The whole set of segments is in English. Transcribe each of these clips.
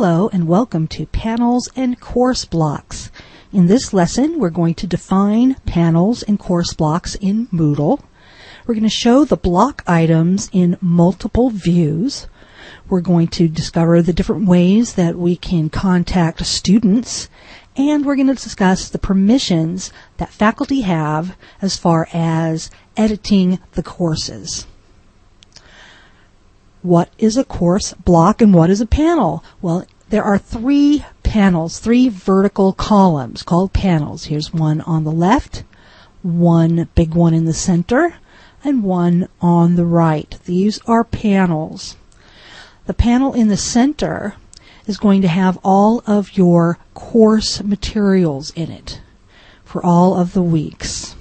Hello and welcome to Panels and Course Blocks. In this lesson, we're going to define panels and course blocks in Moodle. We're going to show the block items in multiple views. We're going to discover the different ways that we can contact students, and we're going to discuss the permissions that faculty have as far as editing the courses. What is a course block and what is a panel? Well, there are three panels, three vertical columns called panels. Here's one on the left, one big one in the center, and one on the right. These are panels. The panel in the center is going to have all of your course materials in it for all of the weeks.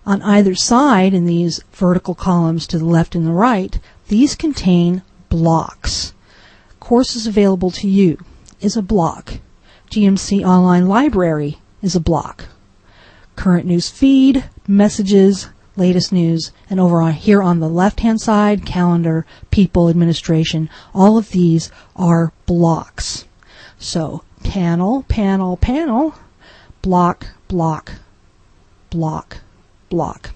On either side, in these vertical columns to the left and the right, these contain blocks. Courses available to you is a block. GMC Online Library is a block. Current news feed, messages, latest news, and over here on the left-hand side, calendar, people, administration, all of these are blocks. So panel, panel, panel, block, block, block, block.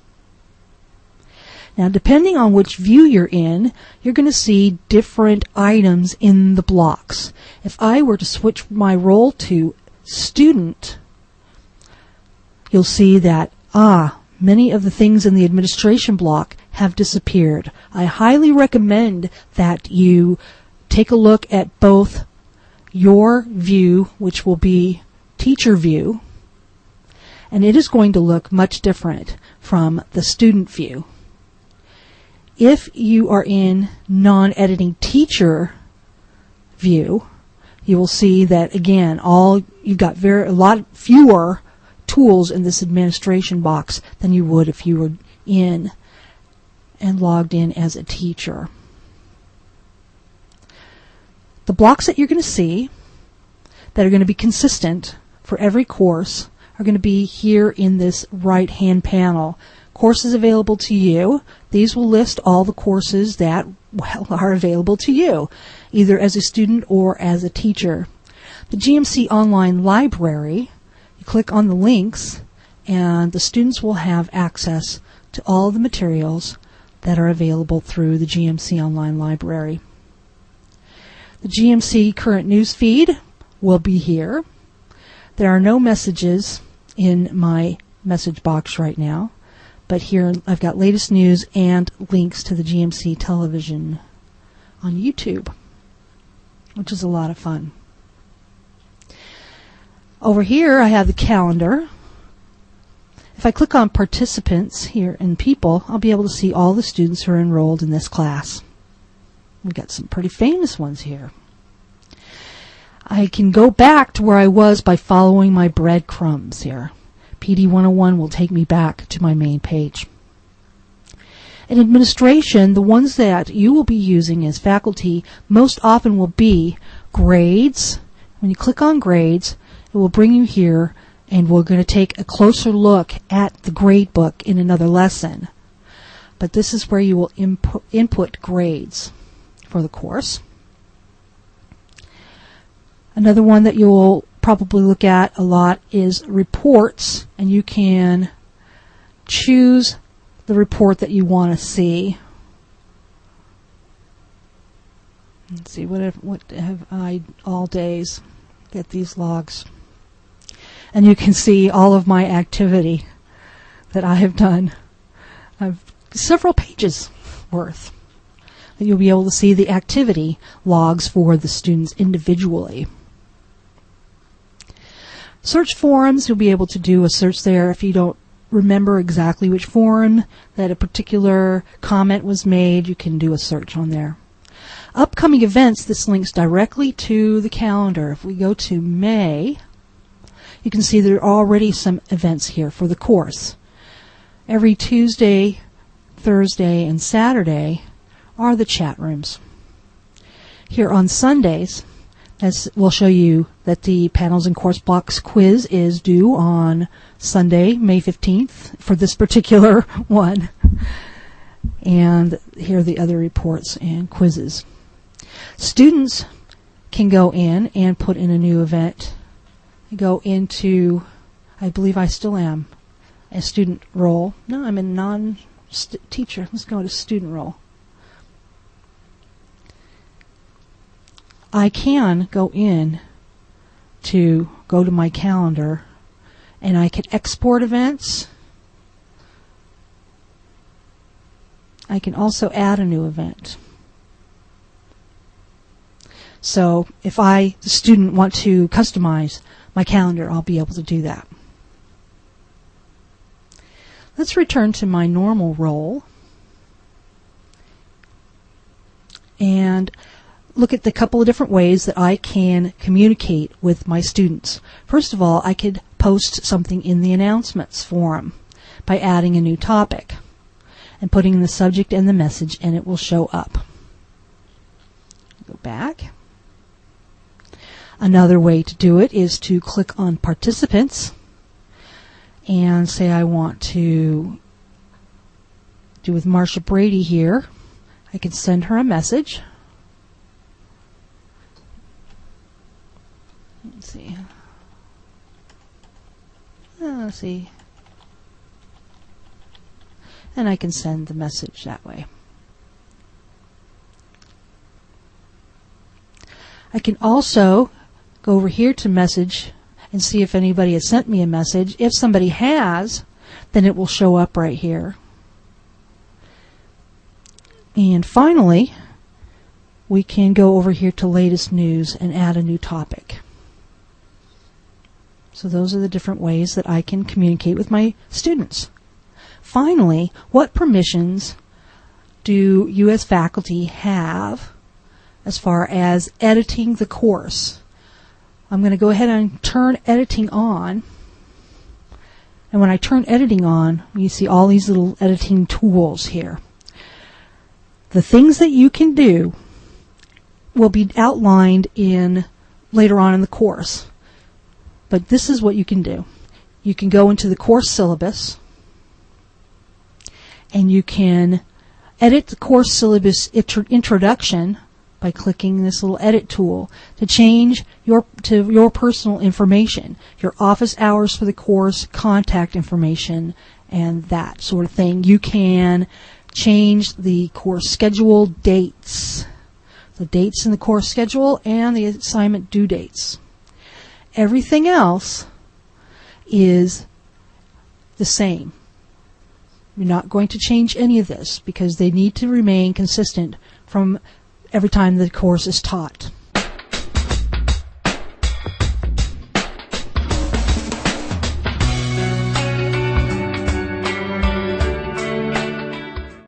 Now, depending on which view you're in, you're going to see different items in the blocks. If I were to switch my role to student, you'll see that, many of the things in the administration block have disappeared. I highly recommend that you take a look at both your view, which will be teacher view, and it is going to look much different from the student view. If you are in non-editing teacher view, you will see that again, you've got a lot fewer tools in this administration box than you would if you were in and logged in as a teacher. The blocks that you're going to see that are going to be consistent for every course are going to be here in this right-hand panel. Courses available to you. These will list all the courses that are available to you, either as a student or as a teacher. The GMC Online Library, you click on the links, and the students will have access to all the materials that are available through the GMC Online Library. The GMC Current News Feed will be here. There are no messages in my message box right now. But here I've got latest news and links to the GMC television on YouTube, which is a lot of fun. Over here I have the calendar. If I click on participants here in people, I'll be able to see all the students who are enrolled in this class. We've got some pretty famous ones here. I can go back to where I was by following my breadcrumbs here. PD 101 will take me back to my main page. In administration, the ones that you will be using as faculty most often will be grades. When you click on grades, it will bring you here, and we're going to take a closer look at the grade book in another lesson. But this is where you will input grades for the course. Another one that you will probably look at a lot is reports, and you can choose the report that you want to see. Let's see, what have I all days? Get these logs. And you can see all of my activity that I have done. I've several pages worth. You'll be able to see the activity logs for the students individually. Search forums, you'll be able to do a search there if you don't remember exactly which forum that a particular comment was made. You can do a search on there. Upcoming events, this links directly to the calendar. If we go to May, you can see there are already some events here for the course. Every Tuesday, Thursday, and Saturday are the chat rooms. Here on Sundays, as we'll show you that the Panels and Course Blocks quiz is due on Sunday, May 15th for this particular one. And here are the other reports and quizzes. Students can go in and put in a new event. Go into, I believe I still am, a student role. No, I'm a non-teacher. Let's go to student role. I can go in to go to my calendar, and I can export events. I can also add a new event. So if I, the student, want to customize my calendar, I'll be able to do that. Let's return to my normal role and look at the couple of different ways that I can communicate with my students. First of all, I could post something in the announcements forum by adding a new topic and putting the subject and the message, and it will show up. Go back. Another way to do it is to click on participants and say I want to do with Marsha Brady here. I can send her a message. Let's see. Let's see. And I can send the message that way. I can also go over here to message and see if anybody has sent me a message. If somebody has, then it will show up right here. And finally, we can go over here to latest news and add a new topic. So those are the different ways that I can communicate with my students. Finally, what permissions do you as faculty have as far as editing the course? I'm going to go ahead and turn editing on. And when I turn editing on, you see all these little editing tools here. The things that you can do will be outlined in later on in the course. But this is what you can do. You can go into the course syllabus and you can edit the course syllabus introduction by clicking this little edit tool to change your personal information, your office hours for the course, contact information, and that sort of thing. You can change the course schedule dates, the dates in the course schedule, and the assignment due dates. Everything else is the same. You're not going to change any of this because they need to remain consistent from every time the course is taught.